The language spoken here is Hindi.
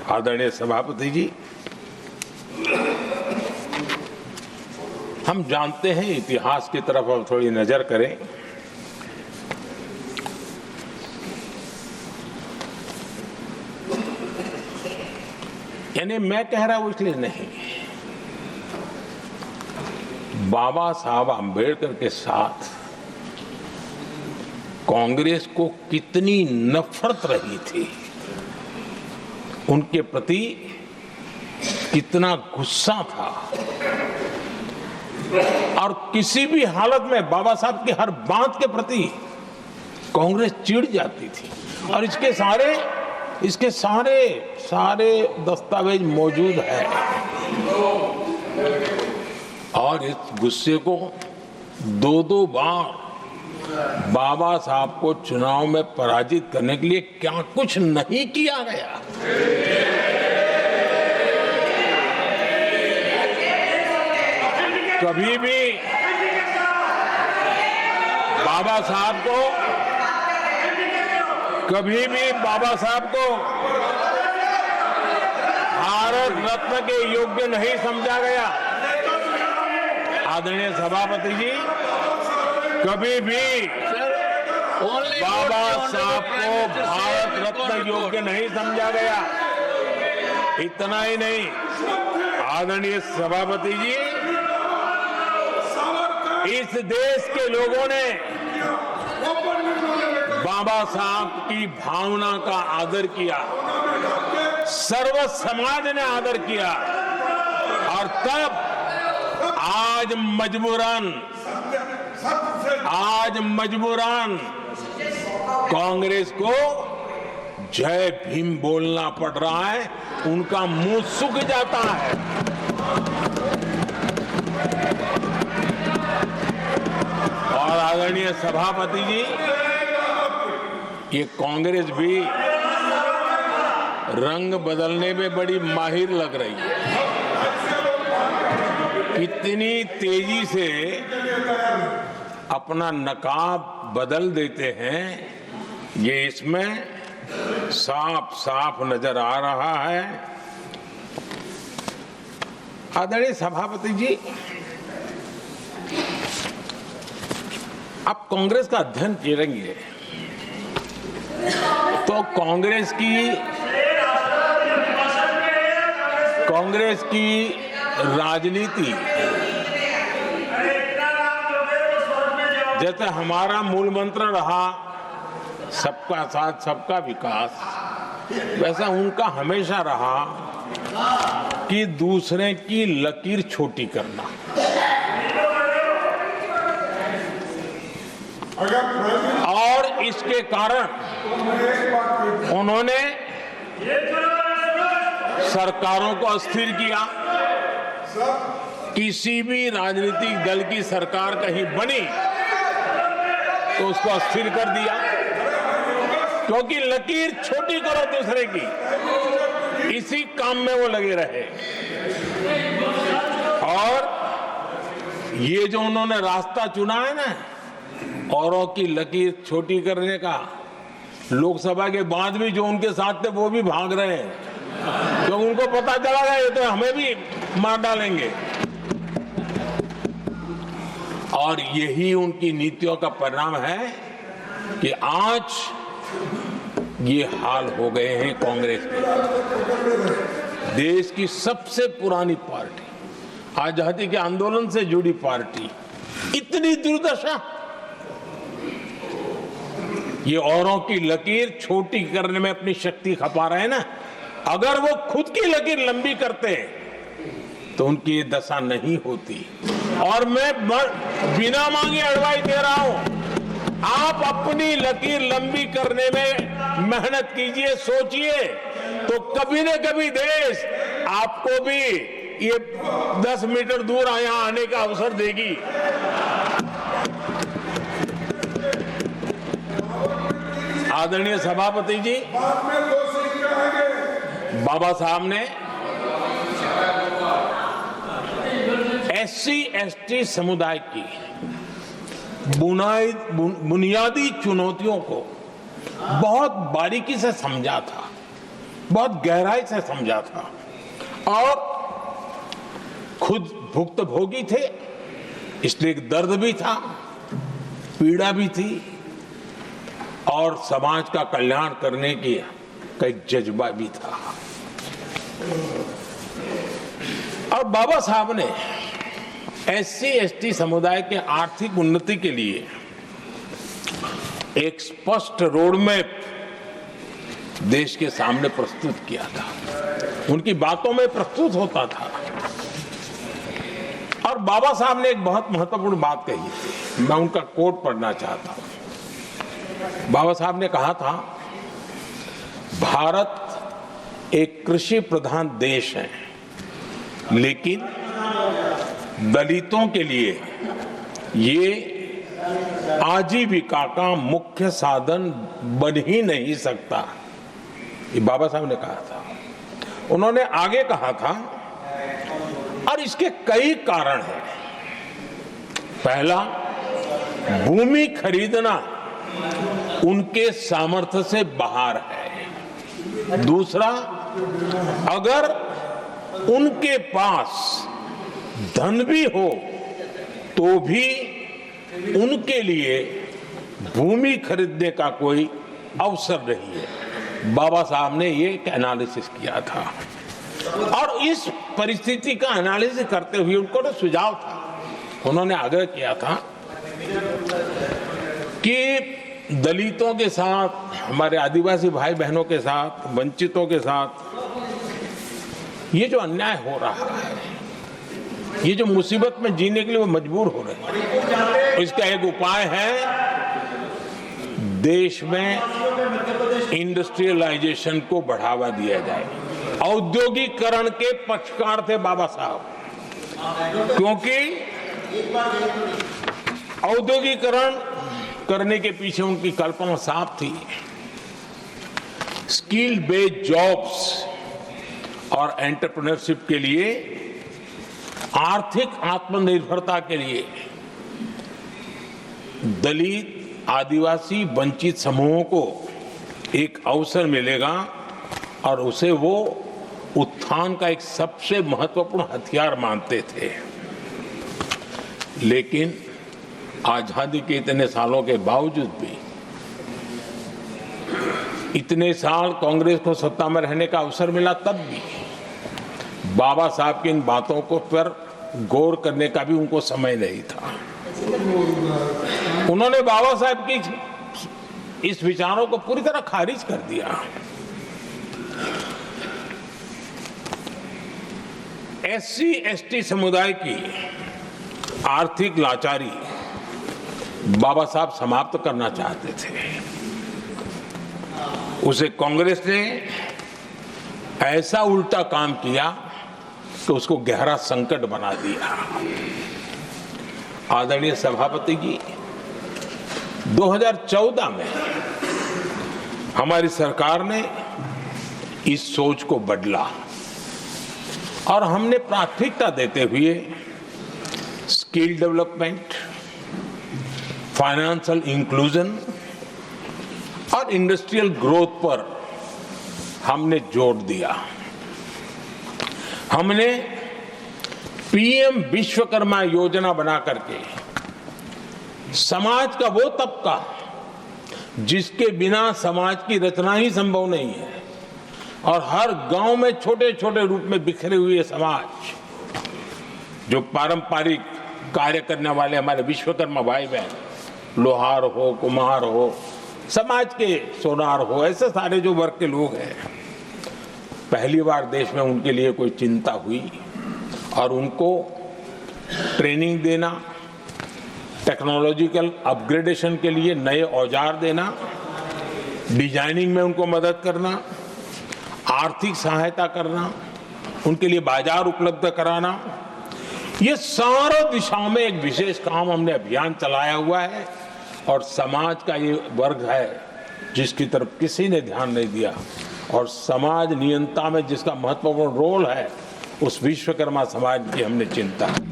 आदरणीय सभापति जी, हम जानते हैं, इतिहास की तरफ अब थोड़ी नजर करें। यानी मैं कह रहा हूं इसलिए नहीं, बाबा साहब आम्बेडकर के साथ कांग्रेस को कितनी नफरत रही थी, उनके प्रति कितना गुस्सा था, और किसी भी हालत में बाबा साहब की हर बात के प्रति कांग्रेस चिढ़ जाती थी। और इसके सारे दस्तावेज मौजूद है। और इस गुस्से को दो बार बाबा साहब को चुनाव में पराजित करने के लिए क्या कुछ नहीं किया गया। कभी भी बाबा साहब को भारत रत्न के योग्य नहीं समझा गया। आदरणीय सभापति जी, कभी भी बाबा साहब को भारत रत्न योग्य नहीं समझा गया। इतना ही नहीं, आदरणीय सभापति जी, इस देश के लोगों ने बाबा साहब की भावना का आदर किया, सर्व समाज ने आदर किया, और तब आज मजबूरन कांग्रेस को जय भीम बोलना पड़ रहा है, उनका मुंह सूख जाता है। और आदरणीय सभापति जी, ये कांग्रेस भी रंग बदलने में बड़ी माहिर लग रही है। कितनी तेजी से अपना नकाब बदल देते हैं, ये इसमें साफ नजर आ रहा है। आदरणीय सभापति जी, आप कांग्रेस का अध्ययन करेंगे तो कांग्रेस की राजनीति, जैसे हमारा मूल मंत्र रहा सबका साथ सबका विकास, वैसा उनका हमेशा रहा कि दूसरे की लकीर छोटी करना। और इसके कारण उन्होंने सरकारों को अस्थिर किया। किसी भी राजनीतिक दल की सरकार कहीं बनी तो उसको अस्थिर कर दिया, क्योंकि लकीर छोटी करो दूसरे की, इसी काम में वो लगे रहे। और ये जो उन्होंने रास्ता चुना है ना, औरों की लकीर छोटी करने का, लोकसभा के बाद भी जो उनके साथ थे वो भी भाग रहे हैं, तो उनको पता चला गया ये तो हमें भी मार डालेंगे। और यही उनकी नीतियों का परिणाम है कि आज ये हाल हो गए हैं कांग्रेस के। देश की सबसे पुरानी पार्टी, आजादी के आंदोलन से जुड़ी पार्टी, इतनी दुर्दशा। ये औरों की लकीर छोटी करने में अपनी शक्ति खपा रहे हैं ना। अगर वो खुद की लकीर लंबी करते तो उनकी ये दशा नहीं होती। और मैं बिना मांगे एडवाइस दे रहा हूं, आप अपनी लकीर लंबी करने में मेहनत कीजिए, सोचिए, तो कभी न कभी देश आपको भी ये 10 मीटर दूर यहां आने का अवसर देगी। आदरणीय सभापति जी, बाबा साहब ने SC/ST समुदाय की बुनियादी चुनौतियों को बहुत बारीकी से समझा था। बहुत गहराई से समझा था और खुद भुक्तभोगी थे, इसलिए एक दर्द भी था, पीड़ा भी थी और समाज का कल्याण करने की का एक जज्बा भी था। और बाबा साहब ने SC/ST समुदाय के आर्थिक उन्नति के लिए एक स्पष्ट रोडमैप देश के सामने प्रस्तुत किया था। उनकी बातों में प्रस्तुत होता था। और बाबा साहब ने एक बहुत महत्वपूर्ण बात कही थी, मैं उनका कोट पढ़ना चाहता हूं। बाबा साहब ने कहा था, भारत एक कृषि प्रधान देश है, लेकिन दलितों के लिए ये आजीविका का मुख्य साधन बन ही नहीं सकता। ये बाबा साहब ने कहा था। उन्होंने आगे कहा था, और इसके कई कारण हैं। पहला, भूमि खरीदना उनके सामर्थ्य से बाहर है। दूसरा, अगर उनके पास धन भी हो तो भी उनके लिए भूमि खरीदने का कोई अवसर नहीं है। बाबा साहब ने ये एक एनालिसिस किया था और इस परिस्थिति का एनालिसिस करते हुए उनको तो सुझाव था, उन्होंने आग्रह किया था कि दलितों के साथ, हमारे आदिवासी भाई बहनों के साथ, वंचितों के साथ ये जो अन्याय हो रहा है, ये जो मुसीबत में जीने के लिए वो मजबूर हो रहे हैं, इसका एक उपाय है देश में इंडस्ट्रियलाइजेशन को बढ़ावा दिया जाए। औद्योगिकरण के पक्षकार थे बाबा साहब, क्योंकि औद्योगिकरण करने के पीछे उनकी कल्पना साफ थी। स्किल बेस्ड जॉब्स और एंटरप्रेन्योरशिप के लिए, आर्थिक आत्मनिर्भरता के लिए दलित, आदिवासी, वंचित समूहों को एक अवसर मिलेगा और उसे वो उत्थान का एक सबसे महत्वपूर्ण हथियार मानते थे। लेकिन आजादी के इतने सालों के बावजूद भी, इतने साल कांग्रेस को सत्ता में रहने का अवसर मिला, तब भी बाबा साहब की इन बातों को पर गौर करने का भी उनको समय नहीं था। उन्होंने बाबा साहब की इस विचारों को पूरी तरह खारिज कर दिया। SC/ST समुदाय की आर्थिक लाचारी बाबा साहब समाप्त करना चाहते थे। उसे कांग्रेस ने ऐसा उल्टा काम किया कि उसको गहरा संकट बना दिया। आदरणीय सभापति जी, 2014 में हमारी सरकार ने इस सोच को बदला और हमने प्राथमिकता देते हुए स्किल डेवलपमेंट, फाइनेंशियल इंक्लूजन और इंडस्ट्रियल ग्रोथ पर हमने जोर दिया। हमने PM विश्वकर्मा योजना बना करके समाज का वो तबका जिसके बिना समाज की रचना ही संभव नहीं है, और हर गांव में छोटे छोटे रूप में बिखरे हुए समाज, जो पारंपरिक कार्य करने वाले हमारे विश्वकर्मा भाई बहन, लोहार हो, कुम्हार हो, समाज के सोनार हो, ऐसे सारे जो वर्ग के लोग हैं, पहली बार देश में उनके लिए कोई चिंता हुई और उनको ट्रेनिंग देना, टेक्नोलॉजिकल अपग्रेडेशन के लिए नए औजार देना, डिजाइनिंग में उनको मदद करना, आर्थिक सहायता करना, उनके लिए बाजार उपलब्ध कराना, ये सारा दिशाओं में एक विशेष काम हमने अभियान चलाया हुआ है। और समाज का ये वर्ग है जिसकी तरफ किसी ने ध्यान नहीं दिया, और समाज नियंत्रण में जिसका महत्वपूर्ण रोल है, उस विश्वकर्मा समाज की हमने चिंता की।